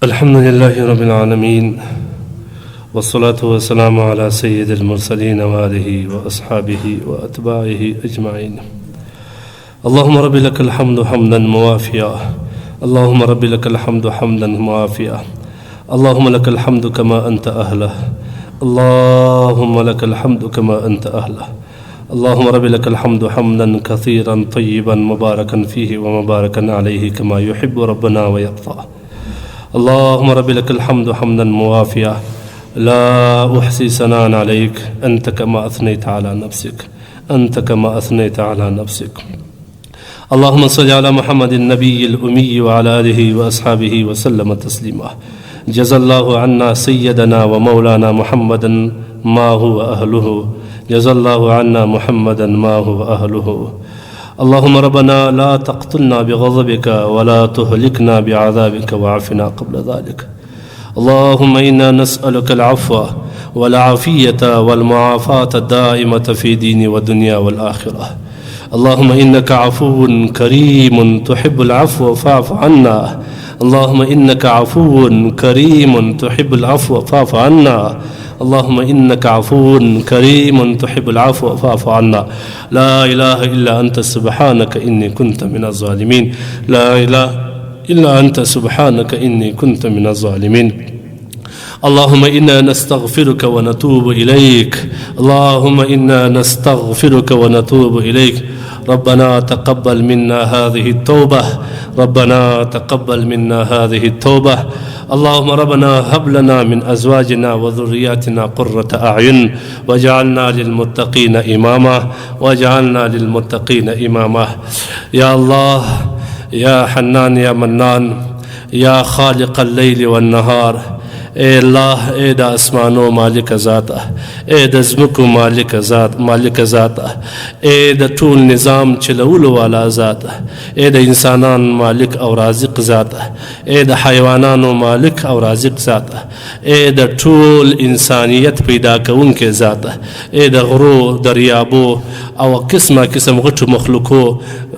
الحمد لله رب العالمين، والصلاة والسلام على سيد المرسلين وآله وأصحابه وأتباعه أجمعين. اللهم رب لك الحمد حمدا موافيا، اللهم رب لك الحمد حمدا موافيا، اللهم لك الحمد كما أنت أهله، اللهم لك الحمد كما أنت أهله، اللهم رب لك الحمد حمدا كثيرا طيبا مباركا فيه ومباركا عليه كما يحب ربنا ويرضى. اللهم رب لك الحمد حمدا موافيا، لا أحصي ثناء عليك، أنت كما أثنيت على نفسك، أنت كما أثنيت على نفسك. اللهم صل على محمد النبي الأمي وعلى آله وأصحابه وسلم تسليما. جزا الله عنا سيدنا ومولانا محمدا ما هو أهله، جزا الله عنا محمدا ما هو أهله. اللهم ربنا لا تقتلنا بغضبك ولا تهلكنا بعذابك وعافنا قبل ذلك. اللهم إنا نسألك العفو والعافية والمعافاة الدائمة في دين والدنيا والآخرة. اللهم إنك عفو كريم تحب العفو فاعف عنا. اللهم إنك عفو كريم تحب العفو فاعف عنا. اللهم إنك عفو كريم تحب العفو فاعف عنا. لا إله إلا أنت سبحانك إني كنت من الظالمين. لا إله إلا أنت سبحانك إني كنت من الظالمين. اللهم إنا نستغفرك ونتوب إليك. اللهم إنا نستغفرك ونتوب إليك. ربنا تقبل منا هذه التوبة، ربنا تقبل منا هذه التوبة. اللهم ربنا هب لنا من أزواجنا وذرياتنا قرة أعين واجعلنا للمتقين إماما، واجعلنا للمتقين إماما. يا الله يا حنان يا منان يا خالق الليل والنهار، اے اللہ اے دا اسمانو مالک ذاتا، اے دا زمکو مالک ذاتا، اے دا طول نظام چلولو والا ذاتا، اے دا انسانان مالک او رازق ذاتا، اے دا حیوانانو مالک او رازق ذاتا، اے دا طول انسانیت پیدا کون کے ذاتا، اے دا غرو دریابو او قسم غټو مخلوقو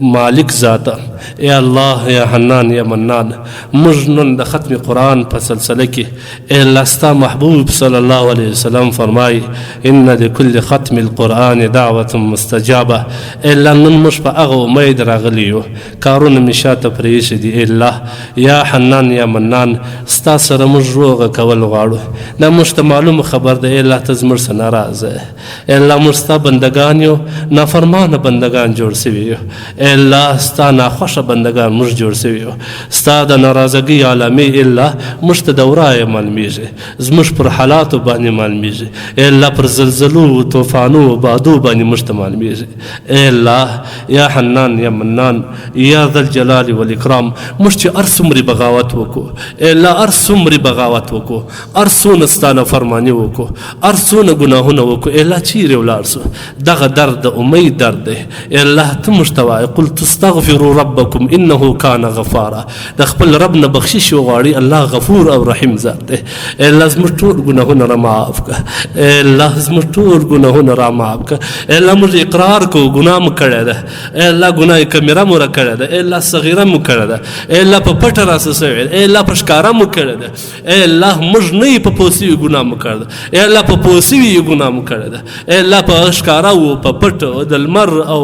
مالک ذاتا. اے اللہ یا حنان یا منان، مجنن دا ختم قرآن پا سلسلہ کی اے اللہ ستا محبوب صلی اللہ علیہ وسلم فرمائی ان لکل ختم القرآن دعوت مستجابہ. اے اللہ نن مش پا اغو امید راغلیو، کارون مشاتا پریش دی. اے اللہ یا حنان یا منان ستا سر مج روغ کول غاڑو، نا مشتا معلوم خبر دا. اے اللہ تزمر سے ناراض ہے، اے اللہ مشتا بندگانیو نا فرمان بندگان جوڑ سویو. اے اللہ ستا ناخوش بندگان مش جوړ سویو، ستا د ناراضګۍ عالمې الله موږ ته د ورایه معلومیږي، زموږ پر حالاتو باندې معلومیږي. اے الله پر زلزلو طوفانو بادو باندې موږ ته معلومیږي. اے الله یا حنان یا منان یا ذا الجلال والاکرام، موږ چې هر څومره بغاوت وکړو، اے الله هر څومره بغاوت وکړو، هر څونه ستا نافرماني وکړو، هر څونه ګناهونه وکړو، اے الله چیرې ولاړ سو؟ دغه درد د امید درد دی. اے الله ته موږ ته وایې قلت استغفروا ربکم انه کان غفارا. د خپل رب نه بخشش وغواړي، الله غفور او رحیم ذات دی. اے الله زموږ ټول ګناهونه را معاف کړه، اے الله زموږ ټول ګناهونه را معاف کړه. اے الله موږ اقرار کوو ګناه مو کړی ده، اے الله ګناه کمیره مو را کړی ده، اے الله صغیره مو کړی ده، اے الله په پټه راسه سوی، اے الله په ښکاره مو کړی ده. اے الله موږ نه یې په پوسوي ګناه مو کړی ده، اے الله په پوسوي یې ګناه مو کړی ده. اے الله په ښکاره و په پټ د لمر او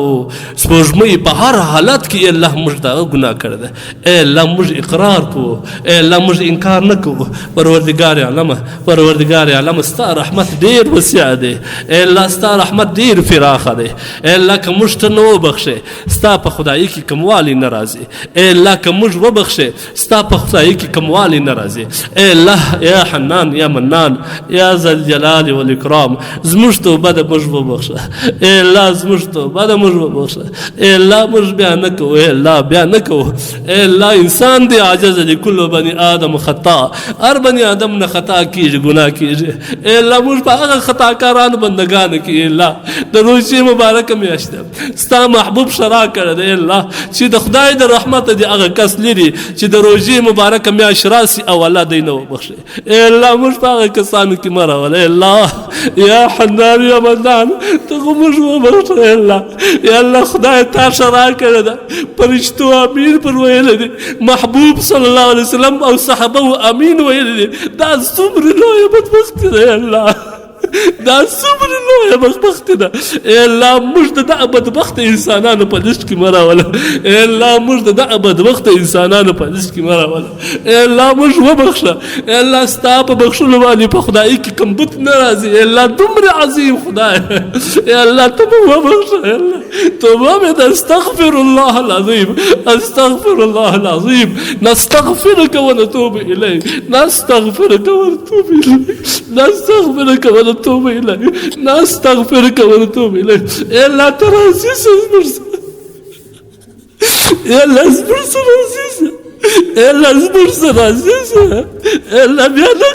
سپوږمۍ په هر حالت کې الله موږ دا ګناه کړی ده. اے الله موږ اقرار کوو، اے الله موږ انکار نه کوو. پروردگار عالم، پروردگار عالم ستا رحمت ډیر وسیع دی. اے الله ستا رحمت ډیر فراخه دی. اے الله که موږ ته نه وبخښې ستا په خدایي کې کموالی نه راځي. اے الله که موږ وبخښې ستا په خدایي کې کموالی نه راځي. اے الله یا حنان یا منان یا ذا الجلال والاکرام زموږ توبه د موږ وبخښه. اے الله زموږ توبه د موږ وبخښه. اے الله موږ بیا نه کوو، اے الله بیا نه کوو. اے الله انسان دی عاجز دی، کل بنی آدم خطا، هر بنی آدم نه خطا کیږي، ګناه کیږي. اے الله موږ په هغه خطاکارانو بندگانو کې اے الله د روژې مبارکه میاشت ده ستا محبوب شرع کړی دی. اے الله چې د خدای د رحمت دی هغه کس لري چې د روژې مبارکه میاشت راسي او الله دی نه وبخښي. اے الله موږ په هغه کسانو کې مه راولې. اے الله یا حنان یا منان ته خو موږ وبخښه. اے الله یا الله خدای تا شرع دعا کړې ده فرشتو امین پر ویلی دی محبوب صلی الله علیه وسلم او صحابه امین ویلی دی دا څومره لویه بدبختي ده الله دا څومره لویه بدبختي ده ای الله موږ د دغه بدبخته انسانانو په لسټ کې مه راوله ای الله موږ د دغه بدبخته انسانانو په لسټ کې مه راوله ای الله موږ وبخښه ای الله ستا په بخښلو باندې په خدایي کې کوم بت نه راځي ای الله دومره عظیم خدای ای الله ته مو وبخښه ای الله توبه مې ده استغفر الله العظیم استغفر الله العظیم نستغفرك ونتوب الیک نستغفرك ونتوب الیک نستغفرك ونتوب الیک نستغفرك ونتوب الیک ای الله ته راضي شه زموږ سره ای الله زموږ سره راضي شه ای الله زموږ سره راضي شه ای الله بیا نه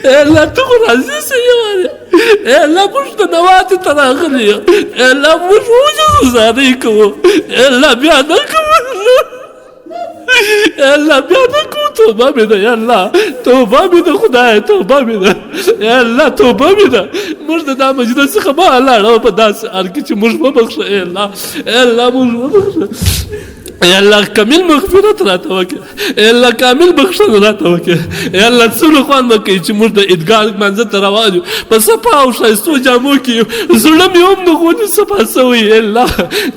ای الله ته خو راضي شه یوارې ای الله موږ ته نواتې ته راغلي یو ای الله موږ وجوزارۍ کوو ای الله بیا نه کوو الله بیا نه کوو توبه مې ده یا الله توبه مې ده خدایه توبه مې ده یا الله توبه مې ده موږ د دا مجلس څخه مه لاړو په داسې حال کې چې موږ وبخښه ای الله ای الله موږ وبخښه ای الله کامل مغفرت راته وکړه ای الله کامل بخښنه راته وکړه ای الله څونه خوند وکړي چې موږ د عیدګاه لمانځه ته روان یو په صفا او ښایستو جامو کې یو زړه مې هم د غونې صفا شوی ای الله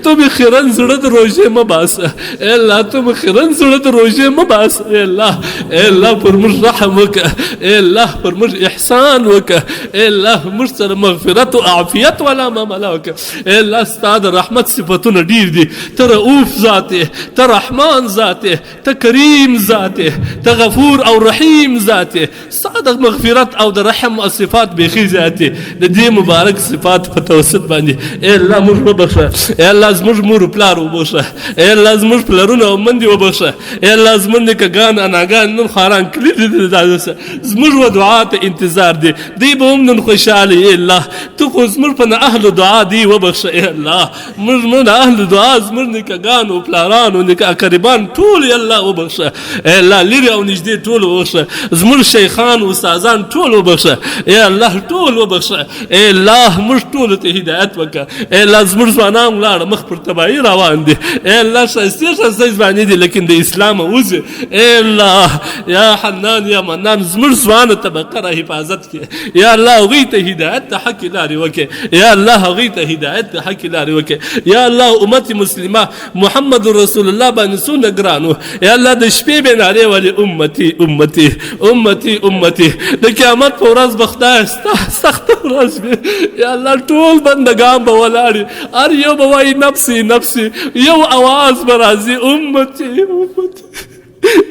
ته مې خیرن زړه د روژې مه باسه ای الله ته مې خیرن زړه د روژې مه باسه ای الله ای الله پر موږ رحم وکړه ای الله پر موږ احسان وکړه ای الله موږ سره مغفرت او عافیت والا معامله وکړه ای الله ستا د رحمت صفتونه ډېر دي ته رؤوف ذات یې ته رحمان ذات یې ته کریم ذات یې ته غفور او رحیم ذات یې ستا د مغفرت او د رحم او صفات بیخي زیات دي د دې مبارک صفات په توسط باندې ای الله موږ وبخښه ای الله زموږ مور پلار وبخښه ای الله زموږ پلرونه او مندې وبخښه ای الله زموږ نیکهګان اناګان نن خواران کلي دي زموږ و دعا ته انتظار دی دوی به هم نن خوشحاله ای الله ته خو زموږ په نه اهل دعا دی وبخښه ای الله موږ نه اهل دعا زموږ نیکهګان او پلاران او نیکه اقربان ټول ای الله وبخښه ای الله لرې او نږدې ټول وبخښه زموږ شیخان استادان ټول وبخښه ای الله ټول وبخښه ای الله موږ ټولو ته هدایت وکړه ای الله زموږ ځوانان ولاړه مخ پر تباهي روان دي ای الله ښایستې ښایستې ځواني دي لیکن د اسلام وځي ای الله یا حنان یا منان زموږ ځوانه طبقه را حفاظت کړي یا الله هغوی ته هدایت د حق لارې وکړي یا الله هغوی ته هدایت د حق لارې وکړي یا الله امت مسلمه محمد رسول الله باندې څونه ګران و یا الله د شپې به نارې ولې امتي امتي امتي امتي د قیامت په ورځ به خدایه ستا سخته ورځ وي یا الله ټول بندګان به ولاړ هر یو به وایي نفسي نفسي یو اواز به راځي امتي امتي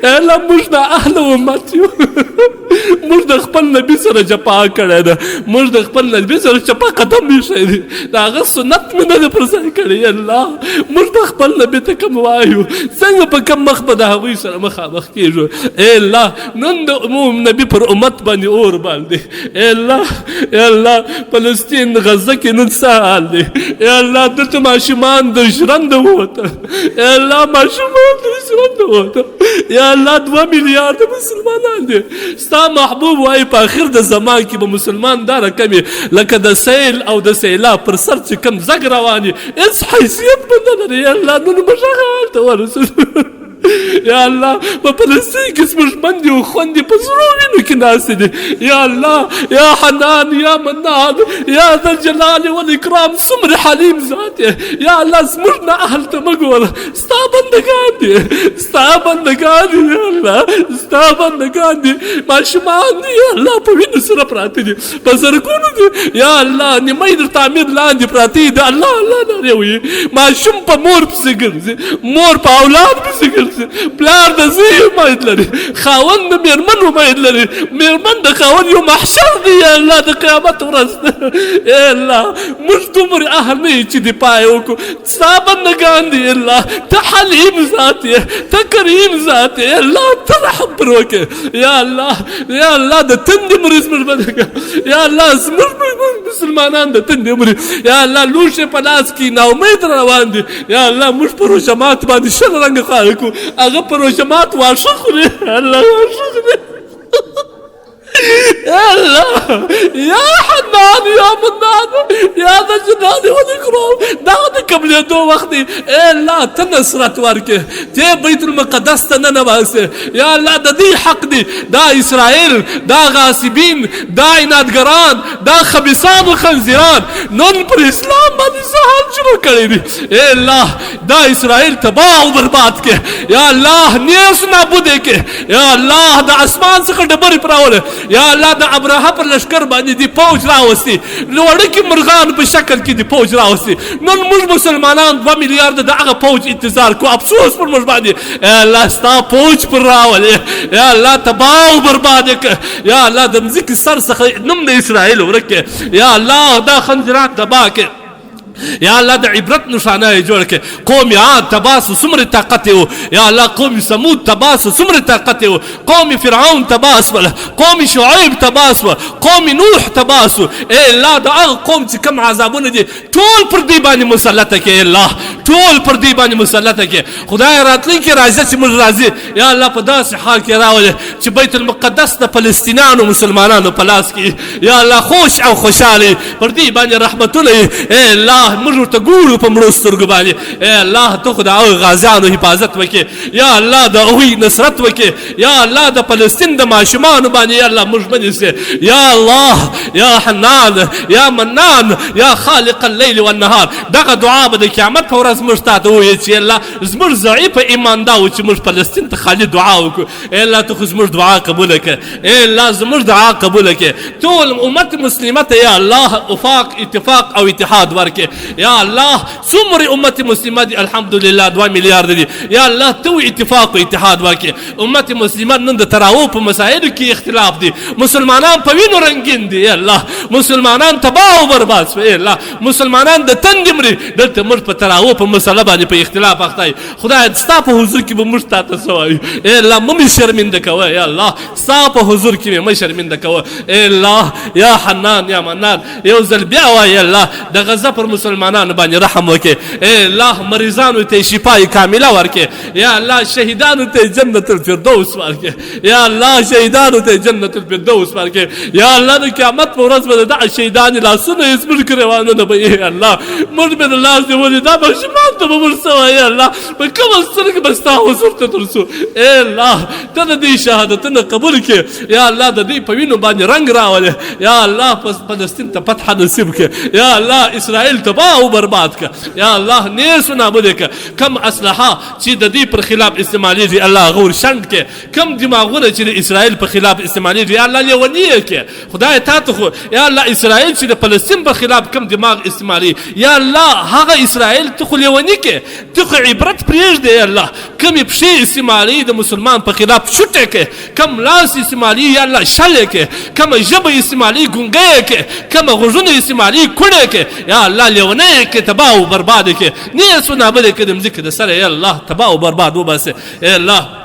الله موږ د اهل امت یو موږ د خپل نبي سره جفا کړې ده موږ د خپل نبي سره چپه قدم ایښی دی د هغه سنت مې نه دی پر ځای کړی الله موږ د خپل نبي ته کوم وایو څنګه په کوم مخ به د هغوی سره مخامخ کېږو ای الله نن د نبي پر امت باندې اور باندې ای الله ای الله فلسطین غزه کې نن څه حال دی ای الله دلته ماشومان د ژرنده ووته ای الله ماشومان د ژرنده ووته یا الله 2 میلیارد مسلمانان دي ستا محبوب وایي په آخر د زمان کې به مسلمان دا رقم لکه د سیل او د سیلاب پر سر چې کوم زګ روان وي هېڅ حیثیت به نه لري یا الله نن موږ هغه حال ته ورسېدو یا الله په فلسطین کې زموږ مندې او خوندې په سرو وینو کې ناستې دي یا الله یا حنان یا منان یا ذا الجلال والاکرام څومره حلیم ذات یې یا الله زموږ نه اهل ته مه ګوره ستا بندګان دي ستا بندګان دي یا الله ستا بندګان دي ماشومان دي یا الله په وینو سره پراته دي په زرګونو دي یا الله نیمه یې د تعمیر لاندې پراته دي الله الله نارې وایي ماشوم په مور پسې ګرځي مور په اولاد پسې ګرځي پلار د زوی امید لري خاوند د میرمن امید لري میرمن د خاوند یو محشر دی یا الله د قیامت ورځ ای الله موږ دومره اهل نه یو چې دفاع یې وکړو ستا بندګان دي الله ته حلیم ذات یې ته کریم ذات یې الله ته رحم پر وکړې یا الله یا الله د تندې مریض موږ بندګان یا الله زموږ مسلمانان د تندې مریض یا الله لوښې په لاس کې ناامید روان دي یا الله موږ په روژمات باندې شل رنګه خواړه کوو هغه په روژمات واښه خوري الله واښه خوري يا الله يا حنان يا منان يا ذا الجلال والإكرام دا قبل دو وقتي اے الله تنصرت ورکه ته بیت المقدس ته نه نواسه یا الله د دې حق دی دا اسرائیل دا غاصبین دا عنادګران دا خبيثان و خنزیران نن پر اسلام باندې سهال شروع کړی دي اے الله دا اسرائیل تباہ او برباد کې یا الله نیس نابود کې یا الله د اسمان څخه ډبرې پراوله یا الله د ابراهیم پر لشکر باندې دی فوج راوستي لوړکې مرغان په شکل کې دی فوج راوستي نن موږ مسلمانان 2 میلیارډ د هغه فوج انتظار کو افسوس پر موږ باندې یا الله ستا فوج پر راولې یا الله تباہ او برباد کې یا الله د مځکې سر څخه نوم د اسرائیل ورکه یا الله دا خنجرات تباہ کې یا الله د عبرت نشانه جوړ کې قوم عاد تباس سمر طاقت یو یا الله قوم ثمود تباس سمر طاقت یو قوم فرعون تباس ول قوم شعیب تباس قوم نوح تباس اے الله د هغه قوم چې کوم عذابونه دي ټول پر دی باندې مسلط کې الله ټول پر دی باندې مسلط کې خدای راتلی کې راځي چې موږ راځي یا الله په داسې حال کې راولې چې بیت المقدس د فلسطینیانو مسلمانانو په لاس کې یا الله خوش او خوشاله پر دی باندې رحمتونه اے الله موږ ورته ګورو په مړو سترګو باندې اے الله ته خو د هغو غازیانو حفاظت وکړي یا الله د هغوی نصرت وکړي یا الله د فلسطین د ماشومانو باندې یا الله موږ ونیسې یا الله یا حنان یا منان یا خالق الليل والنهار دغه دعا به د قیامت په ورځ موږ ته ووایو چې الله زموږ ضعیف ایمان دا و چې موږ فلسطین ته خالي دعا وکړو اے الله ته خو زموږ دعا قبوله کړه اے الله زموږ دعا قبوله کړه ټول امت مسلمه ته یا الله وفاق اتفاق او اتحاد ورکړي یا الله څومره امت مسلمه دي الحمدلله 2 میلیارډ دي یا الله تو اتفاق او اتحاد وکړي امت مسلمه نن د تراو په مسایلو کې اختلاف دي مسلمانان په وینو رنگین دي یا الله مسلمانان تباہ او برباد شوي یا الله مسلمانان د تندې مري دلته موږ په تراو په مسله باندې په اختلاف اخته خدای ستا په حضور کې به موږ تاسو سوایو اے الله مې شرمنده کوه یا الله ستا په حضور کې مې شرمنده کوه اے الله یا حنان یا منان یو ځل بیا وای الله د غزه پر مسلمانانو باندې رحم وکړي اے الله مریضانو ته شفای کامله ورکړي یا الله شهیدانو ته جنت الفردوس ورکړي یا الله شهیدانو ته جنت الفردوس ورکړي یا الله د قیامت په ورځ به د شهیدانو لاسونه زموږ کروانو نه به یا الله موږ به د لاس نیولې دا ماشومان ته به ورسوه یا الله په کومه سترګې به ستا حضور ته درسو اے الله ته د دې شهادتونه قبول کړي یا الله د دې په وینو باندې رنګ راولې یا الله فلسطین ته فتح نصیب کړي یا الله اسرائیل تباہ او برباد کړه یا الله نیس نابود کړه کم اسلحه چې د دې پر خلاف استعمالېږي الله غور شند کړي کم دماغونه چې د اسرائیل په خلاف استعمالېږي یا الله لیونی کړي خدای تا ته خو یا الله اسرائیل چې د فلسطین په خلاف کم دماغ استعمالي یا الله هغه اسرائیل ته خو لیونی کړي ته خو عبرت پرېږدې یا الله کمې پښې استعمالي د مسلمان په خلاف شوټې کړي کم لاس استعمالي یا الله شلې کړي کمه ژبه استعمالي ګونګۍ کړي کمه غوږونه استعمالي کوڼې کړي یا الله لیونی کړي تباہ او برباد کړي نیس و نابود کړي د مځکې د سره یا الله تباہ او برباد وباسي یا الله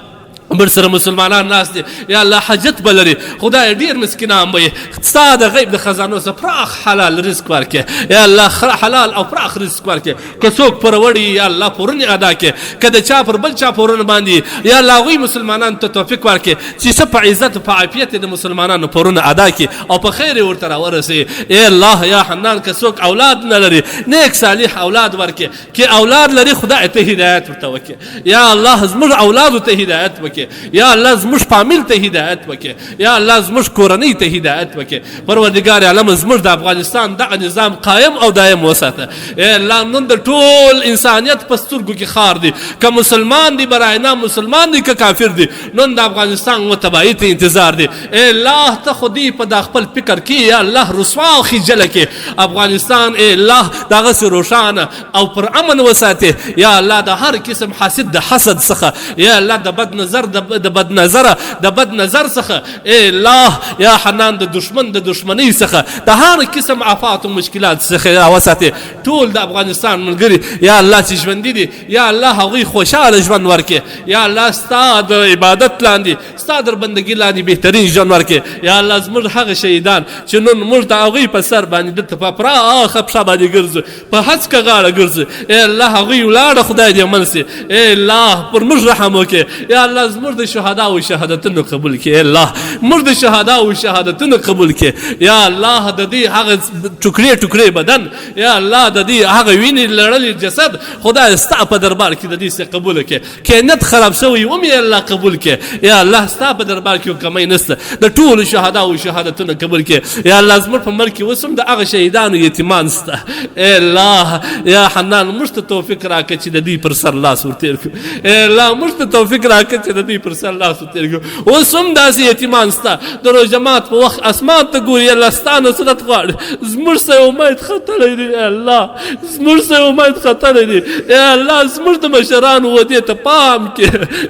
بر سره مسلمانان ناس دي یا الله حاجت بلري خدای ډیر مسکینان به ستا د غیب د خزانو څخه پراخ حلال رزق ورکړي یا الله حلال او پراخ رزق ورکړي که څوک پروړي یا الله پورونه ادا کړي که د چا پر بل چا پورونه باندې یا الله غوي مسلمانان ته توفیق ورکړي چې څه په عزت په عافیت د مسلمانانو پورونه ادا کړي او په خیر ورته راورسي یا الله یا حنان که څوک اولاد نه لري نیک صالح اولاد ورکړي که اولاد لري خدای ته هدایت ورته وکړي یا الله زموږ اولاد ته هدایت وکړي یا الله زموږ فامیل ته هدایت وکړي یا الله زموږ کورنۍ ته هدایت وکړي پروردګار عالم زموږ د افغانستان دغه نظام قایم او دایم وساته یا الله نن د ټول انسانیت په سترګو کې خار دي که مسلمان دي برای نه مسلمان دي که کافر دي نن د افغانستان و تباهي ته انتظار دي ای الله ته خودی په د خپل فکر کې یا الله رسوا او خجل کې افغانستان ای الله دغه روشانه او پر امن وساته یا الله د هر قسم حاسد د حسد څخه یا الله د بد نظر د بد نظر څخه اے الله یا حنان د دشمن د دشمنی څخه د هر قسم آفات او مشکلات څخه راوساته ټول د افغانستان ملګری یا الله چې ژوند دي یا الله هغوی خوشاله ژوند ورکړي یا الله ستا د عبادت لاندې ستا در بندګي لاندې بهترین ژوند ورکړي یا الله زموږ هغه شهیدان چې نن موږ د هغوی په سر باندې دلته په پراخه پښه باندې ګرځو په هسکه غاړه ګرځو ای الله هغوی ولاړه خدای دې امن سي ای الله پر موږ رحم وکړي یا الله زموږ د شهدا او شهادتونو قبول کړي الله موږ د شهدا او شهادتونه قبول کړي یا الله د دې هغه ټوکړي ټوکړي بدن یا الله د دې هغه وینې لړلې جسد خدای ستا په دربار کې د دې څخه قبول کړي کینت خراب شوی او مې الله قبول کړي یا الله ستا په دربار کې کمای نشته د ټول شهدا او شهادتونه قبول کړي یا الله زموږ په ملک کې وسم د هغه شهیدانو یتیمان سته اے الله یا حنان موږ ته توفیق راکړي چې د دې پر سر لاس ورتیر کړو اے الله موږ ته توفیق راکړي چې د دې پر سر لاس ورتیر کړو اوس هم داسې یتیمان سته د روژ جماعت په وخت اسمان ته ګوري الله ستا نصرت غواړي زموږ سه امید ختلی دی الله زموږ سه امید ختلی دی اے الله زموږ د مشرانو ودې ته پام کې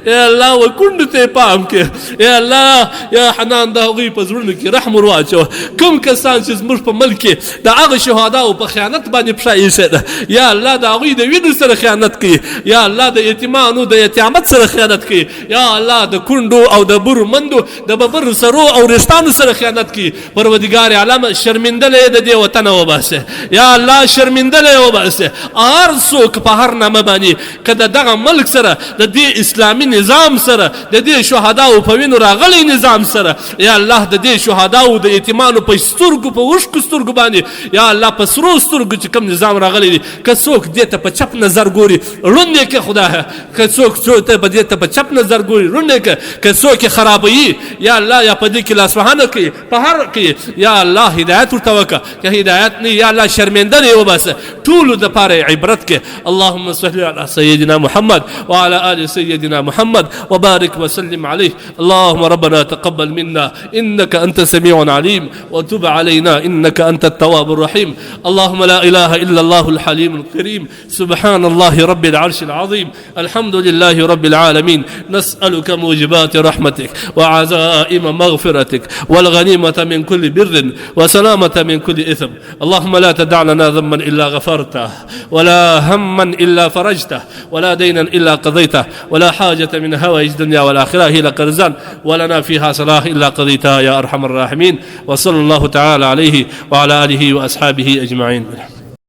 اے الله وکونډو ته پام کې اے الله یا حنان د هغوی په زړونو کې رحم ور واچوه کوم کسان چې زموږ په ملک کې د هغه شهداو په خیانت باندې پښه ایښې ده یا الله د هغوی د وینو سره خیانت کوي یا الله د یتیمانو د یتیامت سره خیانت کوي یا الله د کونډو او د برو مندو د ببرو سرو او رشتانو سره خیانت کوي پروردګار عالم شرمندلې د دې وطن وباسه یا الله شرمندلې وباسه هر څوک په هر نامه باندې کله دغه ملک سره د دې اسلامي نظام سره د دې شهداو په وینو راغلي نظام سره یا الله د دې شهداو د یتیمانو په سترګو په وښکو سترګو باندې یا الله په سرو سترګو چې کوم نظام راغلی دی که څوک دې ته په چپ نظر ګوري ړوند یې که خدایه که څوک دې ته په چپ نظر ګوري ړوند یې که څوک یې خرابوي یا الله یا په دې کې لاسوهانه کوي په هر کې یا الله هدایت ورته وکړه که هدایت نه یا الله شرمنده دې وباسه ټولو دپاره عبرت کې اللهم صل على سيدنا محمد وعلى آل سيدنا محمد وبارك وسلم عليه اللهم ربنا تقبل منا إنك أنت سميع عليم وتب علينا إنك أنت التواب الرحيم اللهم لا إله إلا الله الحليم الكريم سبحان الله رب العرش العظيم الحمد لله رب العالمين نسألك موجبات رحمتك وعزائم مغفرتك والغنيمة من كل بر وسلامة من كل إثم اللهم لا تدع لنا ذنبا إلا غفرته ولا هما إلا فرجته ولا دينا إلا قضيته ولا حاجة من هوائج الدنيا والآخرة هي لك رزقا ولنا فيها صلاح إلا قضيتها يا أرحم الراحمين وصلى الله تعالى عليه وعلى آله وأصحابه أجمعين.